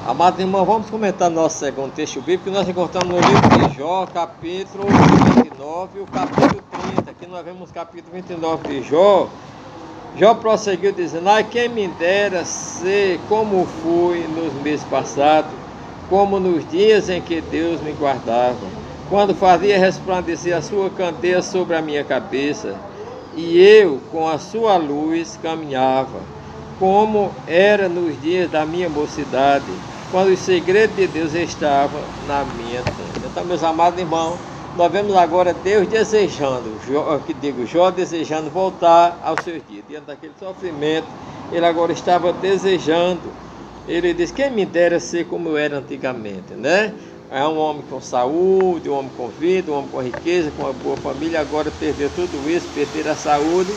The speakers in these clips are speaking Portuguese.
Amados irmãos, vamos comentar nosso segundo texto bíblico que nós encontramos no livro de Jó, capítulo 29 e o capítulo 30. Aqui nós vemos o capítulo 29 de Jó. Jó prosseguiu dizendo: ai, quem me dera ser como fui nos meses passados, como nos dias em que Deus me guardava, quando fazia resplandecer a sua candeia sobre a minha cabeça, e eu com a sua luz caminhava, como era nos dias da minha mocidade, quando o segredo de Deus estava na minha tenda. Então, meus amados irmãos, nós vemos agora Deus desejando, Jó desejando voltar aos seus dias. Diante daquele sofrimento, ele agora estava desejando. Ele diz: quem me dera ser como eu era antigamente, né? É um homem com saúde, um homem com vida, um homem com riqueza, com uma boa família. Agora perdeu tudo isso, perder a saúde,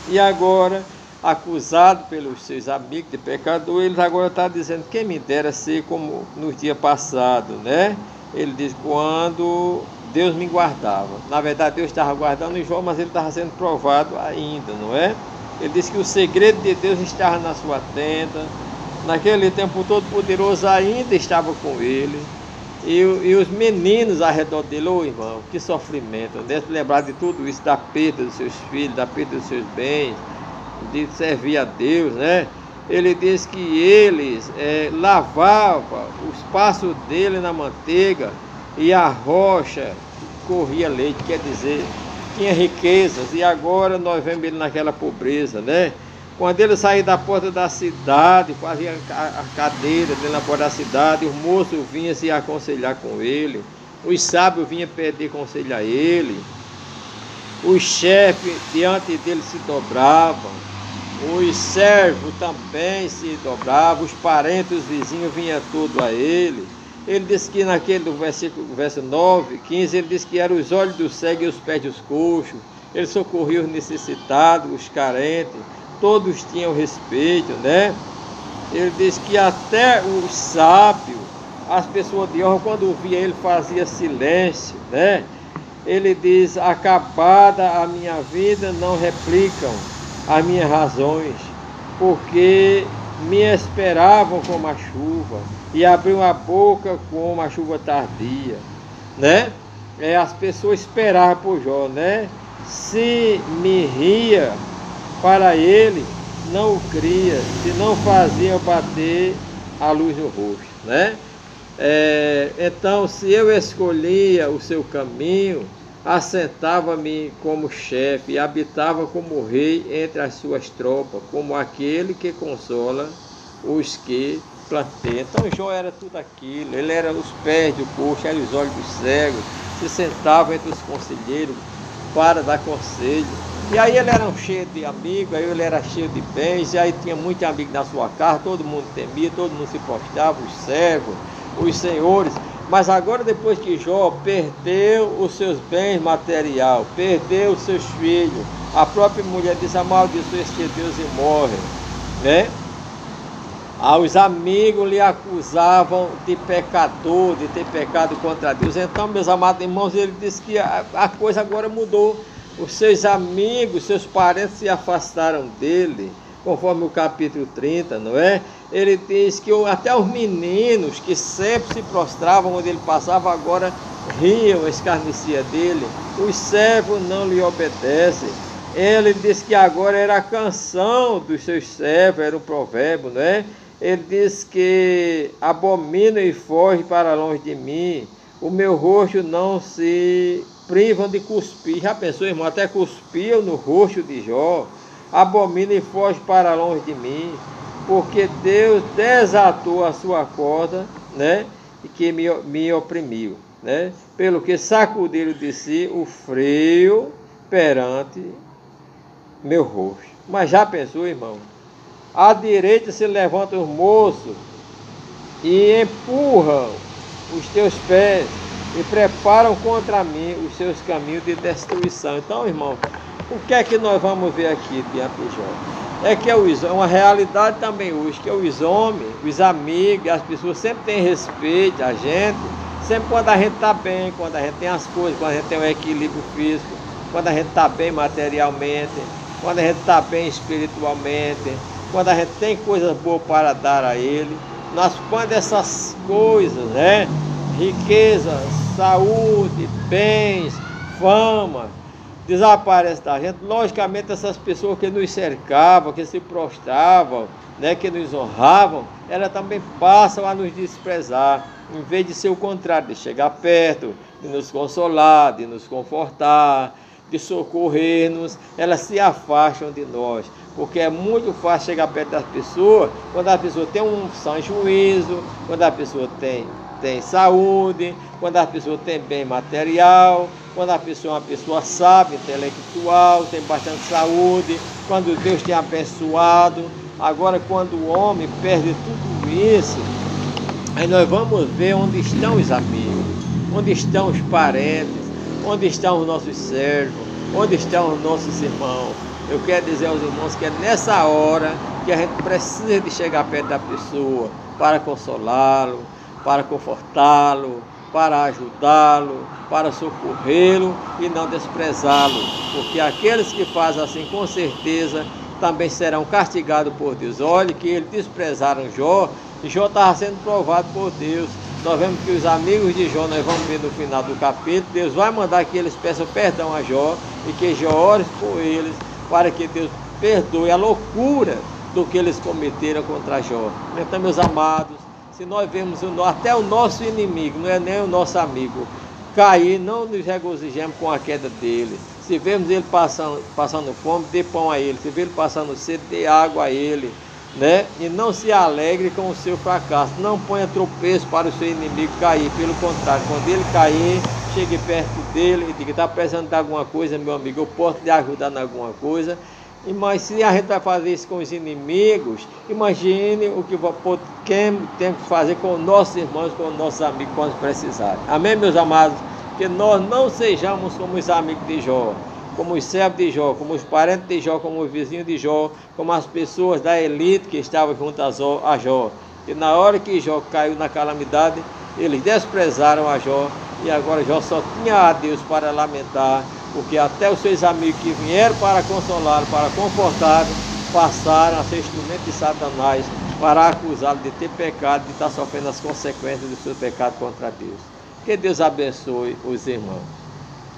e agora, acusado pelos seus amigos de pecador, ele agora está dizendo: quem me dera ser como nos dias passados, né? Ele diz: quando Deus me guardava. Na verdade, Deus estava guardando Jó, mas ele estava sendo provado ainda, não é? Ele diz que o segredo de Deus estava na sua tenda. Naquele tempo, o Todo-Poderoso ainda estava com ele. E os meninos ao redor dele, irmão, que sofrimento. Deve lembrar de tudo isso, da perda dos seus filhos, da perda dos seus bens, de servir a Deus, né? Ele diz que eles lavavam os passos dele na manteiga, e a rocha corria leite, quer dizer, tinha riquezas. E agora nós vemos ele naquela pobreza, né? Quando ele saía da porta da cidade, fazia a cadeira dele na porta da cidade, os moços vinham se aconselhar com ele, os sábios vinham pedir conselho a ele, os chefes diante dele se dobravam, os servos também se dobravam, os parentes, os vizinhos vinham tudo a ele. Ele disse que naquele verso 9, 15, ele disse que eram os olhos dos cegos e os pés dos coxos. Ele socorria os necessitados, os carentes, todos tinham respeito, né? Ele disse que até os sábios, as pessoas de honra, quando via ele, fazia silêncio, né? Ele diz: acabada a minha vida, não replicam as minhas razões, porque me esperavam como a chuva, e abriam a boca como a chuva tardia, né? As pessoas esperavam por Jó, né? Se me ria para ele, não o cria, se não fazia bater a luz no rosto, né? Então, se eu escolhia o seu caminho, assentava-me como chefe e habitava como rei entre as suas tropas, como aquele que consola os que planteiam. Então Jó era tudo aquilo, ele era os pés do coxo, era os olhos dos cegos, se sentava entre os conselheiros para dar conselho. E aí ele era cheio de amigos, aí ele era cheio de bens, e aí tinha muitos amigos na sua casa, todo mundo temia, todo mundo se postava, os servos, os senhores. Mas agora, depois que Jó perdeu os seus bens materiais, perdeu os seus filhos, a própria mulher disse: amaldiçoa este Deus e morre, né? Os amigos lhe acusavam de pecador, de ter pecado contra Deus. Então, meus amados irmãos, ele disse que a coisa agora mudou. Os seus amigos, seus parentes se afastaram dele, conforme o capítulo 30, não é? Ele diz que até os meninos que sempre se prostravam onde ele passava, agora riam, escarnecia dele. Os servos não lhe obedecem. Ele diz que agora era a canção dos seus servos, era um provérbio, não é? Ele diz que abomina e foge para longe de mim, o meu rosto não se privam de cuspir. Já pensou, irmão? Até cuspiam no rosto de Jó. Abomina e foge para longe de mim, porque Deus desatou a sua corda, né? E que me oprimiu, né? Pelo que sacudiram de si o freio perante meu rosto. Mas já pensou, irmão? À direita se levantam os moços e empurram os teus pés e preparam contra mim os seus caminhos de destruição. Então, irmão, o que é que nós vamos ver aqui diante de Jó? É que é uma realidade também hoje, que os homens, os amigos, as pessoas sempre têm respeito a gente, sempre quando a gente está bem, quando a gente tem as coisas, quando a gente tem um equilíbrio físico, quando a gente está bem materialmente, quando a gente está bem espiritualmente, quando a gente tem coisas boas para dar a ele. Nós, quando essas coisas, né? Riqueza, saúde, bens, fama, desaparece da gente, logicamente essas pessoas que nos cercavam, que se prostravam, né, que nos honravam, elas também passam a nos desprezar, em vez de ser o contrário, de chegar perto, de nos consolar, de nos confortar, de socorrer-nos, elas se afastam de nós, porque é muito fácil chegar perto das pessoas quando a pessoa tem um sã juízo, quando a pessoa tem saúde, quando a pessoa tem bem material, quando a pessoa é uma pessoa sábia, intelectual, tem bastante saúde, quando Deus tem abençoado. Agora, quando o homem perde tudo isso, aí nós vamos ver onde estão os amigos, onde estão os parentes, onde estão os nossos servos, onde estão os nossos irmãos. Eu quero dizer aos irmãos que é nessa hora que a gente precisa de chegar perto da pessoa para consolá-lo, para confortá-lo, para ajudá-lo, para socorrê-lo e não desprezá-lo, porque aqueles que fazem assim, com certeza, também serão castigados por Deus. Olhe que eles desprezaram Jó, e Jó estava sendo provado por Deus. Nós vemos que os amigos de Jó, nós vamos ver no final do capítulo, Deus vai mandar que eles peçam perdão a Jó, e que Jó ore por eles, para que Deus perdoe a loucura do que eles cometeram contra Jó. Então, meus amados, se nós vemos até o nosso inimigo, não é nem o nosso amigo, cair, não nos regozijemos com a queda dele. Se vemos ele passando fome, dê pão a ele. Se vê ele passando sede, dê água a ele, né? E não se alegre com o seu fracasso. Não ponha tropeço para o seu inimigo cair. Pelo contrário, quando ele cair, chegue perto dele e diga: está precisando de alguma coisa, meu amigo? Eu posso lhe ajudar em alguma coisa. Mas se a gente vai fazer isso com os inimigos, imagine o que temos que fazer com nossos irmãos, com nossos amigos, quando precisarem. Amém, meus amados? Que nós não sejamos como os amigos de Jó, como os servos de Jó, como os parentes de Jó, como os vizinhos de Jó, como as pessoas da elite que estavam junto a Jó. E na hora que Jó caiu na calamidade, eles desprezaram a Jó, e agora Jó só tinha a Deus para lamentar, porque até os seus amigos que vieram para consolá-lo, para confortá-lo, passaram a ser instrumento de Satanás para acusá-lo de ter pecado, de estar sofrendo as consequências do seu pecado contra Deus. Que Deus abençoe os irmãos.